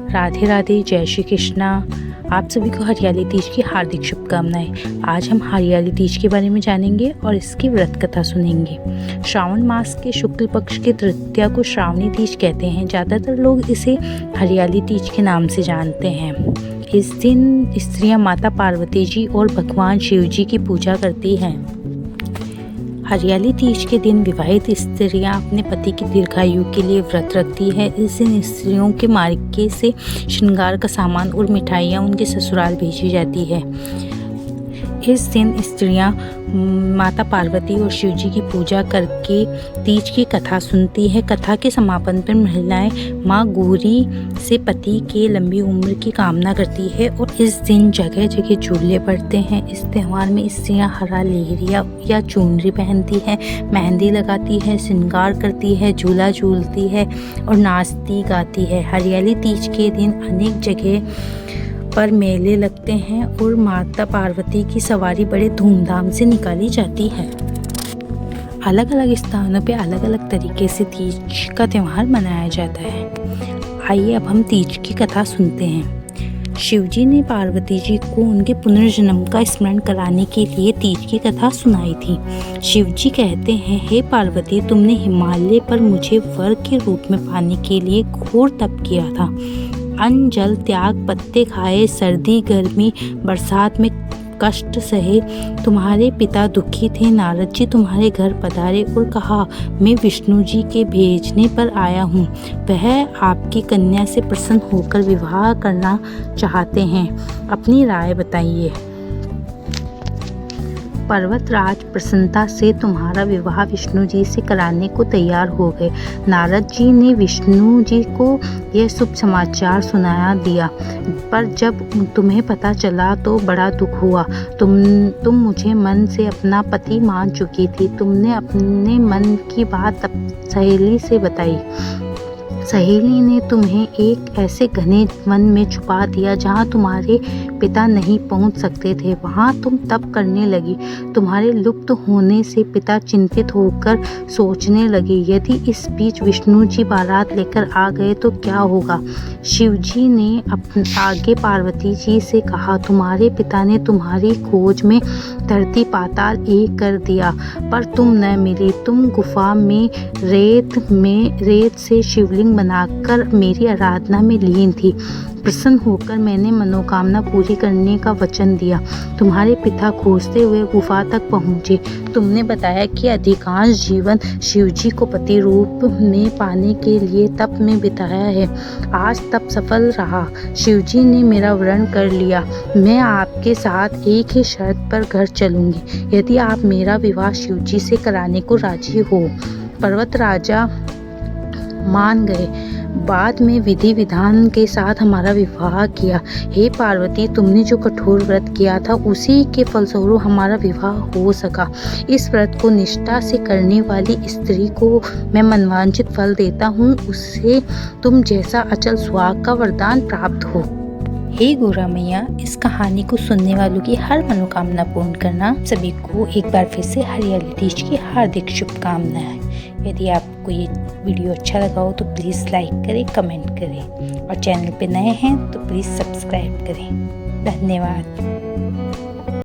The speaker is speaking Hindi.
राधे राधे, जय श्री कृष्णा। आप सभी को हरियाली तीज की हार्दिक शुभकामनाएं। आज हम हरियाली तीज के बारे में जानेंगे और इसकी व्रत कथा सुनेंगे। श्रावण मास के शुक्ल पक्ष की तृतीया को श्रावणी तीज कहते हैं। ज़्यादातर लोग इसे हरियाली तीज के नाम से जानते हैं। इस दिन स्त्रियां माता पार्वती जी और भगवान शिव जी की पूजा करती हैं। हरियाली तीज के दिन विवाहित स्त्रियां अपने पति की दीर्घायु के लिए व्रत रखती है। इस दिन स्त्रियों के मायके से श्रृंगार का सामान और मिठाइयां उनके ससुराल भेजी जाती है। इस दिन स्त्रियां माता पार्वती और शिव जी की पूजा करके तीज की कथा सुनती है। कथा के समापन पर महिलाएं माँ गौरी से पति के लंबी उम्र की कामना करती है और इस दिन जगह जगह झूले पड़ते हैं। इस त्यौहार में स्त्रियां हरा लेहरिया या चुनरी पहनती हैं, मेहंदी लगाती है, श्रृंगार करती है, झूला झूलती है और नाचती गाती है। हरियाली तीज के दिन अनेक जगह पर मेले लगते हैं और माता पार्वती की सवारी बड़े धूमधाम से निकाली जाती है। अलग अलग स्थानों पे अलग अलग तरीके से तीज का त्यौहार मनाया जाता है। आइए अब हम तीज की कथा सुनते हैं। शिवजी ने पार्वती जी को उनके पुनर्जन्म का स्मरण कराने के लिए तीज की कथा सुनाई थी। शिवजी कहते हैं, हे पार्वती, तुमने हिमालय पर मुझे वर के रूप में पाने के लिए घोर तप किया था। अन्न जल त्याग, पत्ते खाए, सर्दी गर्मी बरसात में कष्ट सहे। तुम्हारे पिता दुखी थे। नारद जी तुम्हारे घर पधारे और कहा, मैं विष्णु जी के भेजने पर आया हूँ। वह आपकी कन्या से प्रसन्न होकर विवाह करना चाहते हैं। अपनी राय बताइए। पर्वतराज प्रसन्नता से तुम्हारा विवाह विष्णु जी से कराने को तैयार हो गए। नारद जी ने विष्णु जी को यह शुभ समाचार सुना दिया, पर जब तुम्हें पता चला तो बड़ा दुख हुआ। तुम मुझे मन से अपना पति मान चुकी थी। तुमने अपने मन की बात सहेली से बताई। सहेली ने तुम्हें एक ऐसे घने वन में छुपा दिया जहाँ तुम्हारे पिता नहीं पहुँच सकते थे। वहाँ तुम तप करने लगी। तुम्हारे लुप्त होने से पिता चिंतित होकर सोचने लगे, यदि इस बीच विष्णु जी बारात लेकर आ गए तो क्या होगा। शिव जी ने आगे पार्वती जी से कहा, तुम्हारे पिता ने तुम्हारी खोज में धरती पाताल एक कर दिया, पर तुम न मिली। तुम गुफा में रेत से शिवलिंग बनाकर मेरी आराधना में लीन थी। प्रसन्न होकर मैंने मनोकामना पूरी करने का वचन दिया। तुम्हारे पिता खोजते हुए गुफा तक पहुँचे। तुमने बताया कि अधिकांश जीवन शिवजी को पति रूप में पाने के लिए तप में बिताया है। आज तप सफल रहा। शिवजी ने मेरा वरण कर लिया। मैं आपके साथ एक ही शर्त पर घर चलूंगी, यदि आप मेरा विवाह शिवजी से कराने को राजी हो। पर्वत राजा मान गए। बाद में विधि विधान के साथ हमारा विवाह किया। हे पार्वती, तुमने जो कठोर व्रत किया था उसी के फलस्वरूप हमारा विवाह हो सका। इस व्रत को निष्ठा से करने वाली स्त्री को मैं मनवांछित फल देता हूँ। उससे तुम जैसा अचल सुहाग का वरदान प्राप्त हो। हे गौरा मैया, इस कहानी को सुनने वालों की हर मनोकामना पूर्ण करना। सभी को एक बार फिर से हरियाली तीज की हार्दिक शुभकामनाएं। यदि आपको ये वीडियो अच्छा लगा हो तो प्लीज़ लाइक करें, कमेंट करें और चैनल पे नए हैं तो प्लीज़ सब्सक्राइब करें। धन्यवाद।